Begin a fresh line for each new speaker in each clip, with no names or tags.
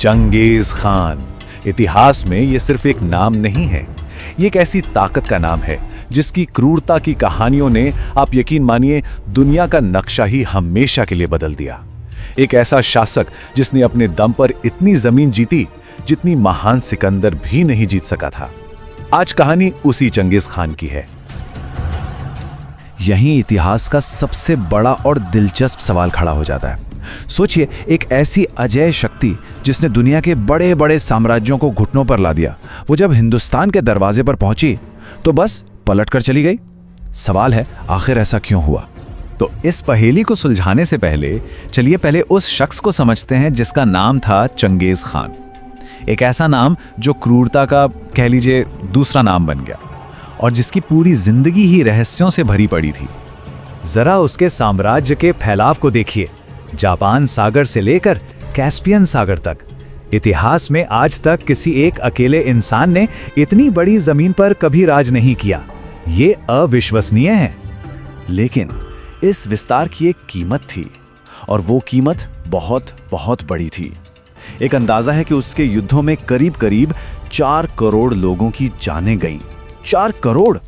Genghis Khan. इतिहास में ये सिर्फ एक नाम नहीं है, ये एक ऐसी ताकत का नाम है जिसकी क्रूरता की कहानियों ने, आप यकीन मानिए, दुनिया का नक्शा ही हमेशा के लिए बदल दिया। एक ऐसा शासक जिसने अपने दम पर इतनी जमीन जीती जितनी महान सिकंदर भी नहीं जीत सका था। आज कहानी उसी चंगेज खान की है।
यहीं इतिहास का सबसे बड़ा और दिलचस्प सवाल खड़ा हो जाता है। सोचिए, एक ऐसी अजय शक्ति जिसने दुनिया के बड़े बड़े साम्राज्यों को घुटनों पर ला दिया, वो जब हिंदुस्तान के दरवाजे पर पहुंची तो बस पलट कर चली गई। सवाल है, आखिर ऐसा क्यों हुआ?
तो इस पहेली को सुलझाने से पहले चलिए पहले उस शख्स को समझते हैं जिसका नाम था चंगेज खान। एक ऐसा नाम जो क्रूरता का, कह लीजिए, दूसरा नाम बन गया और जिसकी पूरी जिंदगी ही रहस्यों से भरी पड़ी थी। जरा उसके साम्राज्य के फैलाव को देखिए, जापान सागर से लेकर कैस्पियन सागर तक। इतिहास में आज तक किसी एक अकेले इंसान ने इतनी बड़ी जमीन पर कभी राज नहीं किया। ये अविश्वसनीय है।
लेकिन इस विस्तार की एक कीमत थी, और वो कीमत बहुत बहुत बड़ी थी। एक अंदाजा है कि उसके युद्धों में करीब करीब 4 करोड़ लोगों की जानें गईं। 4 करोड़!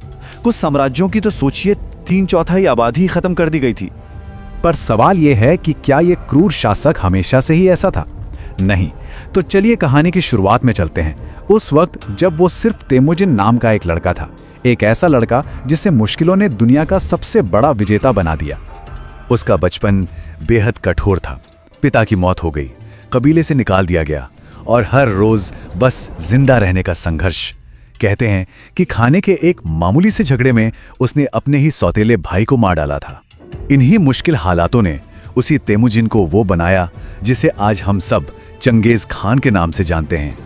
कुछ साम्राज्यों की तो सोचिए 3/4 आबादी खत्म कर दी गई थी।
पर सवाल यह है कि क्या यह क्रूर शासक हमेशा से ही ऐसा था? नहीं। तो चलिए कहानी की शुरुआत में चलते हैं, उस वक्त जब वो सिर्फ तेमुजिन नाम का एक लड़का था। एक ऐसा लड़का जिसे मुश्किलों ने दुनिया का सबसे बड़ा विजेता बना दिया। उसका बचपन बेहद कठोर था। पिता की मौत हो गई, कबीले से निकाल दिया गया और हर रोज बस जिंदा रहने का संघर्ष। कहते हैं कि खाने के एक मामूली से झगड़े में उसने अपने ही सौतेले भाई को मार डाला था। इन्हीं मुश्किल हालातों ने उसी तेमुजिन को वो बनाया जिसे आज हम सब चंगेज खान के नाम से जानते हैं।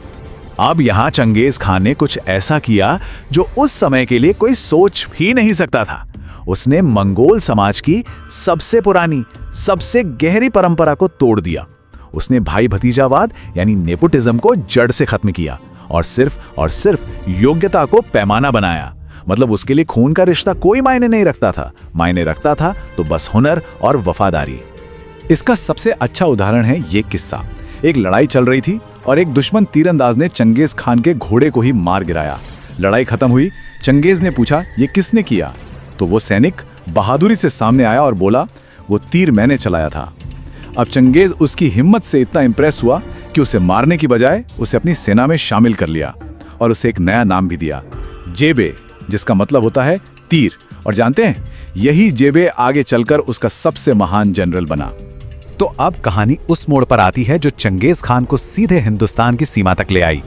अब यहां चंगेज खान ने कुछ ऐसा किया जो उस समय के लिए कोई सोच भी नहीं सकता था। उसने मंगोल समाज की सबसे पुरानी, सबसे गहरी परंपरा को तोड़ दिया। उसने भाई भतीजावाद यानी नेपोटिज्म को जड़ से खत्म किया और सिर्फ योग्यता को पैमाना बनाया। मतलब उसके लिए खून का रिश्ता कोई मायने नहीं रखता था। मायने रखता था तो बस हुनर और वफादारी। इसका सबसे अच्छा उदाहरण है ये किस्सा। एक लड़ाई चल रही थी और एक दुश्मन तीरंदाज ने चंगेज खान के घोड़े को ही मार गिराया। लड़ाई खत्म हुई। चंगेज ने पूछा, ये किसने किया? तो वो सैनिक बहादुरी से सामने आया और बोला, वो तीर मैंने चलाया था। अब चंगेज उसकी हिम्मत से इतना इंप्रेस हुआ कि उसे मारने की बजाय उसे अपनी सेना में शामिल कर लिया और उसे एक नया नाम भी दिया, जेबे, जिसका मतलब होता है तीर। और जानते हैं, यही जेबे आगे चलकर उसका सबसे महान जनरल बना। तो अब कहानी उस मोड़ पर आती है जो चंगेज खान को सीधे हिंदुस्तान की सीमा तक ले आई।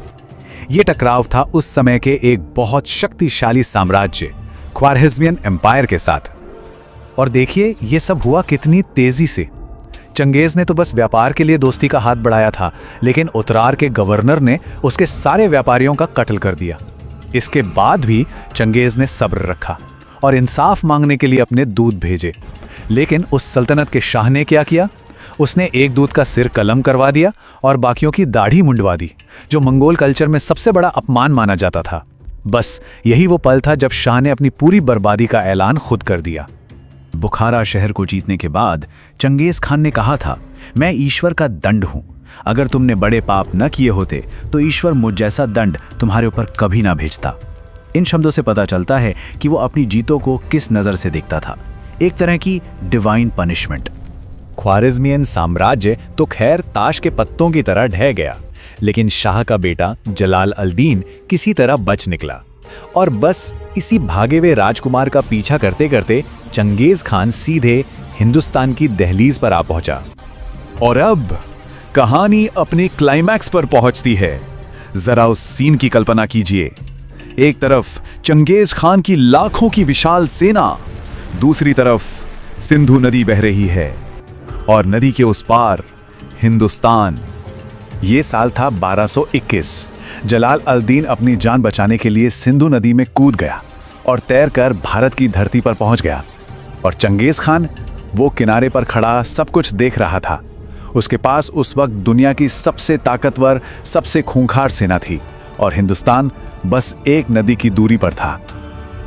ये टकराव था उस समय के एक बहुत शक्तिशाली साम्राज्य ख्वारिज़मियन एम्पायर के साथ। और देखिए ये सब हुआ कितनी तेजी से। चंगेज ने तो बस व्यापार के लिए दोस्ती का हाथ बढ़ाया था, लेकिन उतरार के गवर्नर ने उसके सारे व्यापारियों का कत्ल कर दिया। इसके बाद भी चंगेज ने सब्र रखा और इंसाफ मांगने के लिए अपने दूत भेजे। लेकिन उस सल्तनत के शाह ने क्या किया? उसने एक दूत का सिर कलम करवा दिया और बाकियों की दाढ़ी मुंडवा दी, जो मंगोल कल्चर में सबसे बड़ा अपमान माना जाता था। बस यही वो पल था जब शाह ने अपनी पूरी बर्बादी का ऐलान खुद कर दिया।
बुखारा शहर को जीतने के बाद चंगेज खान ने कहा था, मैं ईश्वर का दंड हूं। अगर तुमने बड़े पाप न किए होते तो ईश्वर मुझ जैसा दंड तुम्हारे ऊपर कभी ना भेजता। इन शब्दों से पता चलता है कि वो अपनी जीतों को किस नजर से देखता था, एक तरह की डिवाइन पनिशमेंट।
ख्वारिज़मियन साम्राज्य तो खैर ताश के पत्तों की तरह ढह गया, लेकिन शाह का बेटा जलाल अल-दीन किसी तरह बच निकला। और बस इसी भागे हुए राजकुमार का पीछा करते करते चंगेज खान सीधे हिंदुस्तान की दहलीज पर आ पहुंचा। और अब कहानी अपने क्लाइमैक्स पर पहुंचती है। जरा उस सीन की कल्पना कीजिए। एक तरफ चंगेज खान की लाखों की विशाल सेना, दूसरी तरफ सिंधु नदी बह रही है और नदी के उस पार हिंदुस्तान। ये साल था 1221। जलाल अल-दीन अपनी जान बचाने के लिए सिंधु नदी में कूद गया और तैरकर भारत की धरती पर पहुंच गया। और चंगेज खान वो किनारे पर खड़ा सब कुछ देख रहा था। उसके पास उस वक्त दुनिया की सबसे ताकतवर, सबसे खूंखार सेना थी और हिंदुस्तान बस एक नदी की दूरी पर था।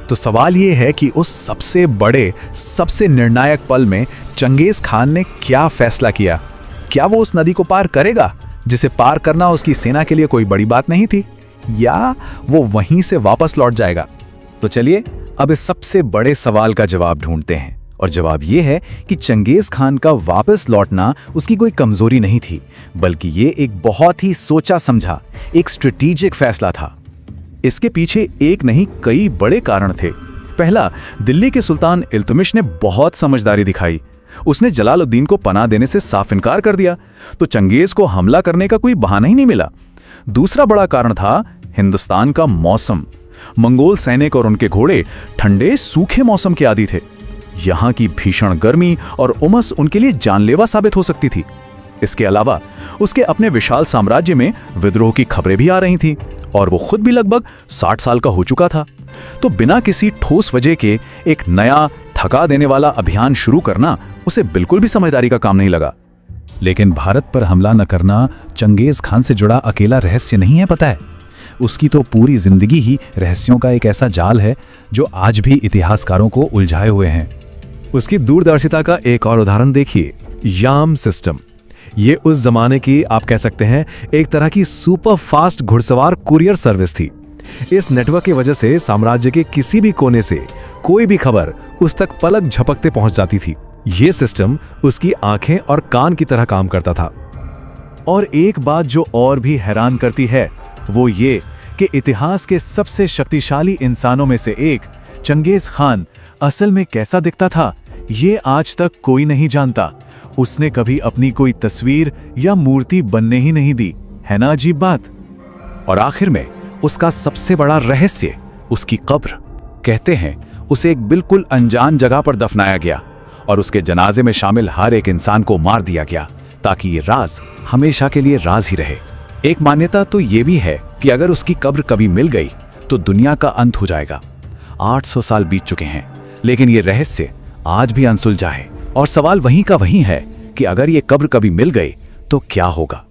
तो सवाल ये है कि उस सबसे बड़े, सबसे निर्णायक पल में चंगेज खान ने क्या फैसला किया? क्या वो उस नदी को पार करेगा जिसे पार करना उसकी सेना के लिए कोई बड़ी बात नहीं थी, या वो वहीं से वापस लौट जाएगा? तो चलिए अब इस सबसे बड़े सवाल का जवाब ढूंढते हैं। और जवाब ये है कि चंगेज खान का वापस लौटना उसकी कोई कमजोरी नहीं थी, बल्कि ये एक बहुत ही सोचा समझा एक स्ट्रेटेजिक फैसला था। इसके पीछे एक नहीं कई बड़े कारण थे। पहला, दिल्ली के सुल्तान इल्तुमिश ने बहुत समझदारी दिखाई। उसने जलालुद्दीन को पनाह देने से साफ इनकार कर दिया, तो चंगेज को हमला करने का कोई बहाना ही नहीं मिला। दूसरा बड़ा कारण था हिंदुस्तान का मौसम। मंगोल सैनिक और उनके घोड़े ठंडे सूखे मौसम के आदी थे। यहाँ की भीषण गर्मी और उमस उनके लिए जानलेवा साबित हो सकती थी। इसके अलावा उसके अपने विशाल साम्राज्य में विद्रोह की खबरें भी आ रही थीं, और वो खुद भी लगभग 60 साल का हो चुका था। तो बिना किसी ठोस वजह के एक नया थका देने वाला अभियान शुरू करना उसे बिल्कुल भी समझदारी का काम नहीं लगा। लेकिन भारत पर हमला न करना चंगेज खान से जुड़ा अकेला रहस्य नहीं है, पता है। उसकी तो पूरी जिंदगी ही रहस्यों का एक ऐसा जाल है जो आज भी इतिहासकारों को उलझाए हुए हैं। उसकी दूरदर्शिता का एक और उदाहरण देखिए, याम सिस्टम। ये उस जमाने की, आप कह सकते हैं, एक तरह की सुपर फास्ट घुड़सवार कुरियर सर्विस थी। इस नेटवर्क की वजह से साम्राज्य के किसी भी कोने से कोई भी खबर उस तक पलक झपकते पहुंच जाती थी। ये सिस्टम उसकी आंखें और कान की तरह काम करता था। और एक बात जो और भी हैरान करती है वो ये कि इतिहास के सबसे शक्तिशाली इंसानों में से एक चंगेज खान असल में कैसा दिखता था, ये आज तक कोई नहीं जानता। उसने कभी अपनी कोई तस्वीर या मूर्ति बनने ही नहीं दी, है ना अजीब बात। और आखिर में उसका सबसे बड़ा रहस्य उसकी कब्र। कहते हैं उसे एक बिल्कुल अनजान जगह पर दफनाया गया और उसके जनाजे में शामिल हर एक इंसान को मार दिया गया, ताकि ये राज हमेशा के लिए राज ही रहे। एक मान्यता तो ये भी है कि अगर उसकी कब्र कभी मिल गई तो दुनिया का अंत हो जाएगा। 800 साल बीत चुके हैं, लेकिन ये रहस्य आज भी अनसुलझा है। और सवाल वहीं का वहीं है कि अगर ये कब्र कभी मिल गई तो क्या होगा।